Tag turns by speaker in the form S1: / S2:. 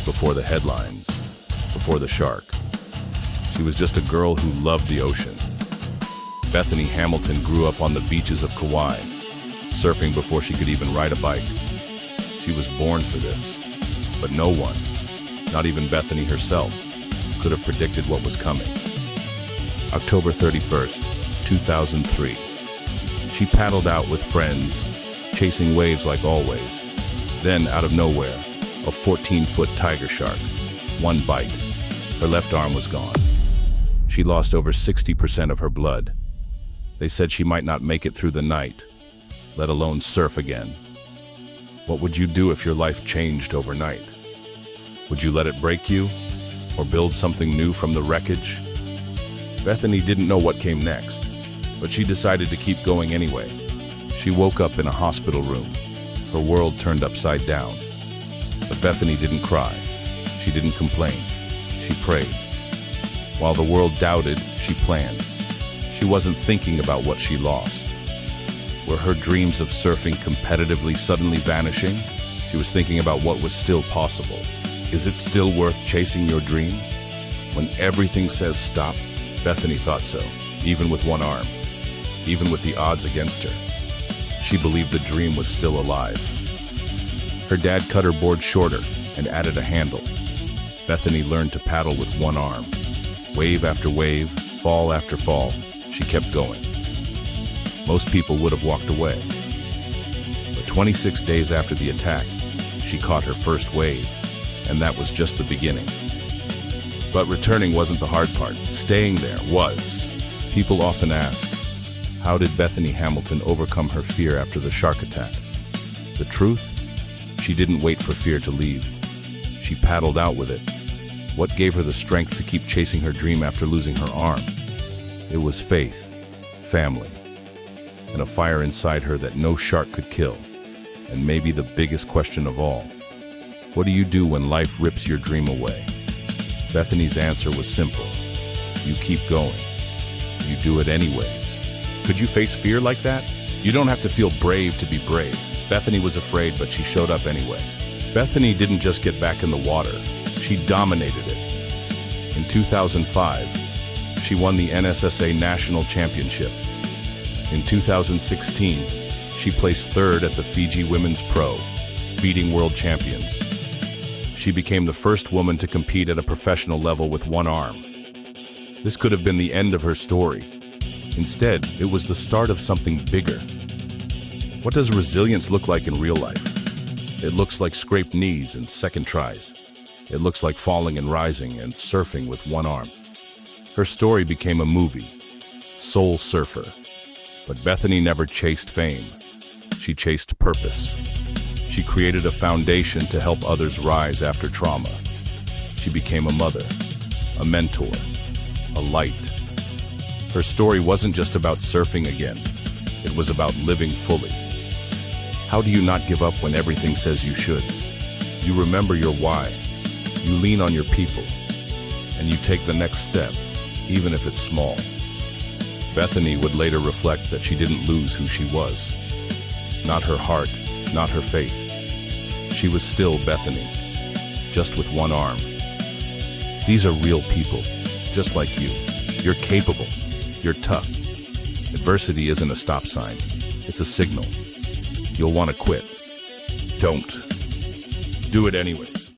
S1: before the headlines, before the shark. She was just a girl who loved the ocean. Bethany Hamilton grew up on the beaches of Kauai, surfing before she could even ride a bike. She was born for this, but no one, not even Bethany herself, could have predicted what was coming. October 31st, 2003. She paddled out with friends, chasing waves like always. Then, out of nowhere, a 14-foot tiger shark. One bite. Her left arm was gone. She lost over 60% of her blood. They said she might not make it through the night, let alone surf again. What would you do if your life changed overnight? Would you let it break you, or build something new from the wreckage? Bethany didn't know what came next, but she decided to keep going anyway. She woke up in a hospital room. Her world turned upside down. But Bethany didn't cry. She didn't complain. She prayed. While the world doubted, she planned. She wasn't thinking about what she lost. Were her dreams of surfing competitively suddenly vanishing? She was thinking about what was still possible. Is it still worth chasing your dream? When everything says stop, Bethany thought so, even with one arm, even with the odds against her. She believed the dream was still alive. Her dad cut her board shorter and added a handle. Bethany learned to paddle with one arm. Wave after wave, fall after fall, she kept going. Most people would have walked away. But 26 days after the attack, she caught her first wave, and that was just the beginning. But returning wasn't the hard part. Staying there was. People often ask, how did Bethany Hamilton overcome her fear after the shark attack? The truth? She didn't wait for fear to leave. She paddled out with it. What gave her the strength to keep chasing her dream after losing her arm? It was faith, family, and a fire inside her that no shark could kill. And maybe the biggest question of all, what do you do when life rips your dream away? Bethany's answer was simple. You keep going. You do it anyways. Could you face fear like that? You don't have to feel brave to be brave. Bethany was afraid, but she showed up anyway. Bethany didn't just get back in the water. She dominated it. In 2005, she won the NSSA National Championship. In 2016, she placed third at the Fiji Women's Pro, beating world champions. She became the first woman to compete at a professional level with one arm. This could have been the end of her story. Instead, it was the start of something bigger. What does resilience look like in real life? It looks like scraped knees and second tries. It looks like falling and rising and surfing with one arm. Her story became a movie, Soul Surfer. But Bethany never chased fame. She chased purpose. She created a foundation to help others rise after trauma. She became a mother, a mentor, a light. Her story wasn't just about surfing again. It was about living fully. How do you not give up when everything says you should? You remember your why. You lean on your people. And you take the next step, even if it's small. Bethany would later reflect that she didn't lose who she was. Not her heart, not her faith. She was still Bethany, just with one arm. These are real people, just like you. You're capable. You're tough. Adversity isn't a stop sign. It's a signal. You'll want to quit. Don't. Do it anyway.